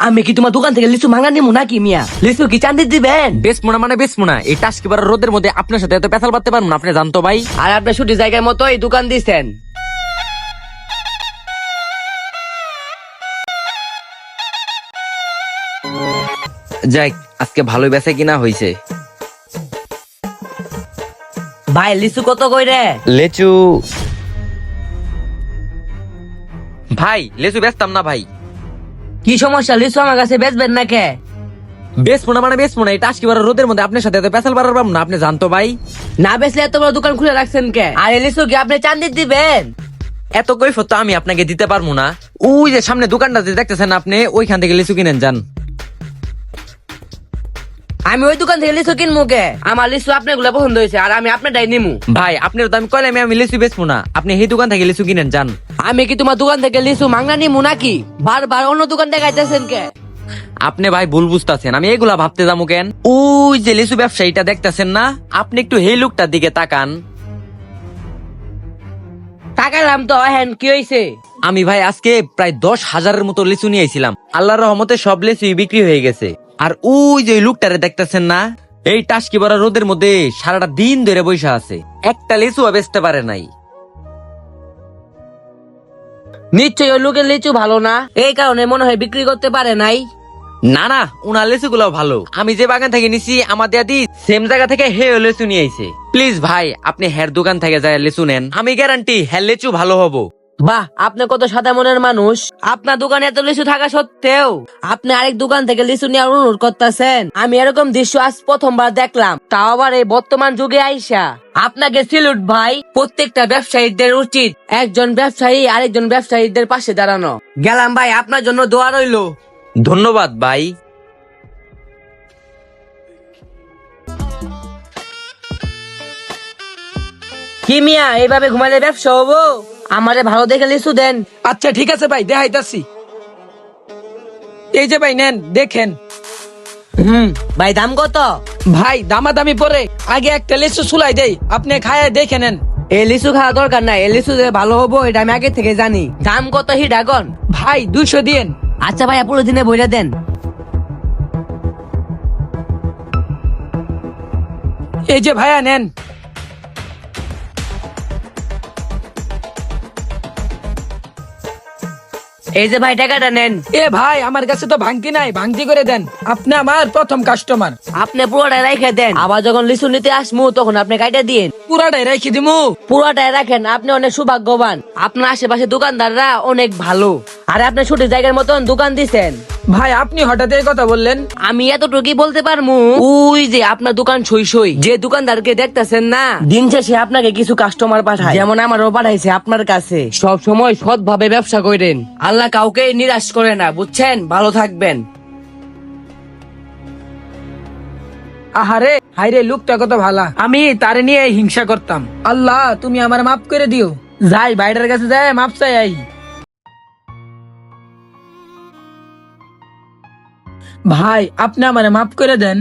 আমি কি তোমার দোকান থেকে লিচু মাঙ্গা নিমু নাকি মিয়া? লিচু কি চান্দি দিবেন? বেসমোনা মানে বেসমোনা, এই টাসকিবার রোদের মধ্যে আপনার সাথে এত পেছাল পারতে পারবো না, আপনি জানতো ভাই। আর আপনি ছুটি জায়গার মতো এই দোকান দিছেন। যাই, আজকে ভালোই বেচা কিনা হয়েছে। ভাই লিচু কত কইরে? লেচু ভাই, লেচু বেচতাম না ভাই। কি সমস্যা, লিচু আমার কাছে বেচবেন না কে? বেসমোনা মানে বেসমোনা, এই টাসকিবার রোদের মধ্যে আপনার সাথে এত পেছাল পারবো না, আপনি জানতো ভাই। না বেচলে এত বড় দোকান খুলে রাখছেন কে? আর এই লিচু কি আপনি চান্দি দিবেন? এত কৈফত তো আমি আপনাকে দিতে পারবো না। ওই যে সামনে দোকানটা যে দেখতেছেন আপনি, ওইখান থেকে লিচু কিনেন যান। আমি ওই দোকান থেকে লিচু কিনবো কে? আমার লিচু আপনার গুলা পছন্দ হয়েছে আর আমি আপনারটাই নিমু। ভাই আপনার তো আমি কইলাম আমি লিচু বেচবো না, আপনি এই দোকান থেকে লিচু কিনেন যান। আমি কি তোমার দোকান থেকে লিচু মাঙ্গা নিমু নাকি? বারবার অন্য দোকান দেখাইতেছেন কে? আপনি ভাই ভুল বুঝতেছেন, আমি এগুলা ভাবতে যাবো কেন? ওই যে লিচু ব্যবসায়ীটা দেখতেছেন না, আপনি একটু এই লোকটার দিকে তাকান। টাকালাম তো হ্যান কি হয়েছে? আমি ভাই আজকে প্রায় 10,000-এর মতো লিচু নিয়ে আইছিলাম, আল্লাহর রহমতে সব লিচুই বিক্রি হয়ে গেছে। আর ওই যে লোকটারে দেখতেছেন না, এই টাসকি ভরা রোদের মধ্যে সারাটা দিন ধরে বৈশা আছে, একটা লিচু বেচতে পারে নাই। নিশ্চয়ই ওই লোকের লিচু ভালো না, এই কারণে মনে হয় বিক্রি করতে পারে নাই। না না, উনার লিচু গুলো ভালো, আমি যে বাগান থেকে নিছি আমার দাদি সেম জায়গা থেকে হে লিচু নিয়ে আইছে। প্লিজ ভাই, আপনি হের দোকান থেকে যায় লিচু নেন, আমি গ্যারান্টি হের লিচু ভালো হবো। বাহ, আপনি কত সাদা মনের মানুষ। আপনার দোকানে এত লিচু থাকা সত্ত্বেও আপনি আরেক দোকান থেকে লিচু নেওয়ার অনুরোধ করতেছেন। আমি এরকম দৃশ্য আজ প্রথমবার দেখলাম, তাও আবার এই বর্তমান যুগে আইসা। আপনাকে সিলুট ভাই। প্রত্যেকটা ব্যবসায়ীদের উচিত একজন ব্যবসায়ী আরেকজন ব্যবসায়ীদের পাশে দাঁড়ানো। গেলাম ভাই, আপনার জন্য দোয়া রইলো। ধন্যবাদ ভাই। কি মিয়া, এইভাবে ঘুমাইলে ব্যবসা হবো? আমারে ভালো দেখে লিচু দেন। আচ্ছা ঠিক আছে ভাই, দেখাইতাছি। এই যে ভাই নেন, দেখেন। ভাই দাম কত? ভাই দামাদামি পরে আগে একটা লিচু চুলাই দেই, আপনি খায় দেখে নেন। এই লিচু খাওয়া দরকার নাই, এই লিচু যে ভালো হবো এটা আমি আগে থেকে জানি। দাম কত হি ড্রাগন? ভাই 200 দিন। আচ্ছা ভাই, পুরো দিনে বইটা দেন। এই যে ভাইয়া নেন। এই যে ভাই টাকাটা নেন। এ ভাই, আমার কাছে তো ভাঙতি নাই, ভাঙতি করে দেন। আপনি আমার প্রথম কাস্টমার। আপনি পুরোটাই রেখে দেন, আবার যখন লিচু নিতে আসমু তখন আপনি কাইটা দিন। পুরাটাই রেখে দিমু। পুরোটাই রাখেন, আপনি অনেক সৌভাগ্যবান। আপনার আশেপাশে দোকানদাররা অনেক ভালো, আর আপনি ছুটির জায়গার মতন দোকান দিছেন। ভাই আপনি হঠাৎ এই কথা বললেন? আমি এতটুকুই বলতে পারমু, ওই যে আপনার দোকান সই যে দোকানদারকে দেখতেছেন না, দিন শেষে আপনাকে কিছু কাস্টমার পাঠায়, যেমন আমারও পাঠাইছে আপনার কাছে। সব সময় সৎভাবে ব্যবসা করেন, আল্লাহ কাউকে নিরাশ করে না, বুঝছেন? ভালো থাকবেন। আহারে হাইরে, লোকটা কত ভালা, আমি তারে নিয়ে হিংসা করতাম। আল্লাহ তুমি আমার মাফ করে দিও। যাই ভাইটার কাছে যাই মাফ চাই আই। ভাই আপনি আমারে মাফ করে দেন।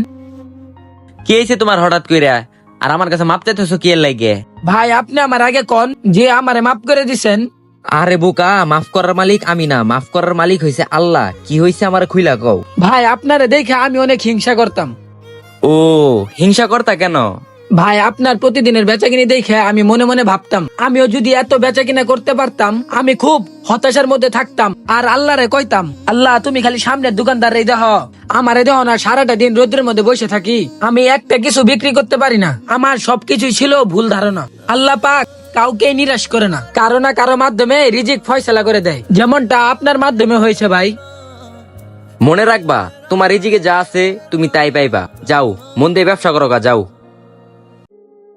কি হয়েছে তোমার হঠাৎ কইরা, আর আমার কাছে মাপ চাইতেছো কি এর লাগে? ভাই আপনি আমার আগে কোন যে আমারে মাফ করে দিছেন। আরে বোকা, মাফ করার মালিক আমি না, মাফ করার মালিক হইছে আল্লাহ। কি হইছে আমার খুইলা কও। ভাই আপনারে দেখে আমি অনেক হিংসা করতাম। ও, হিংসা করতা কেন? ভাই আপনার প্রতিদিনের বেচাকিনি দেখে আমি মনে মনে ভাবতাম, আমিও যদি এত বেচাকিনা করতে পারতাম, আমি খুব হতাশার মধ্যে থাকতাম। আর আল্লাহরে কইতাম, আল্লাহ তুমি খালি সামনের দোকানদার দেহ, আমারে দেহ না, সারাটা দিন রোদের মধ্যে বসে থাকি, আমি একটা কিছু বিক্রি করতে পারি না। আমার সবকিছুই ছিল ভুল ধারণা। আল্লাহ পাক কাউকে নিরাশ করে না, কারো না কারো মাধ্যমে রিজিক ফয়সালা করে দেয়, যেমনটা আপনার মাধ্যমে হয়েছে ভাই। মনে রাখবা, তোমার রিজিকে যা আছে তুমি তাই পাইবা। যাও, মন দিয়ে ব্যবসা করো গা, যাও।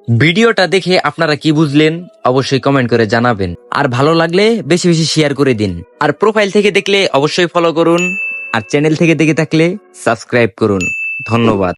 ভিডিওটা দেখে আপনারা কি বুঝলেন অবশ্যই কমেন্ট করে জানাবেন, আর ভালো লাগলে বেশি বেশি শেয়ার করে দিন। আর প্রোফাইল থেকে দেখলে অবশ্যই ফলো করুন, আর চ্যানেল থেকে দেখে থাকলে সাবস্ক্রাইব করুন। ধন্যবাদ।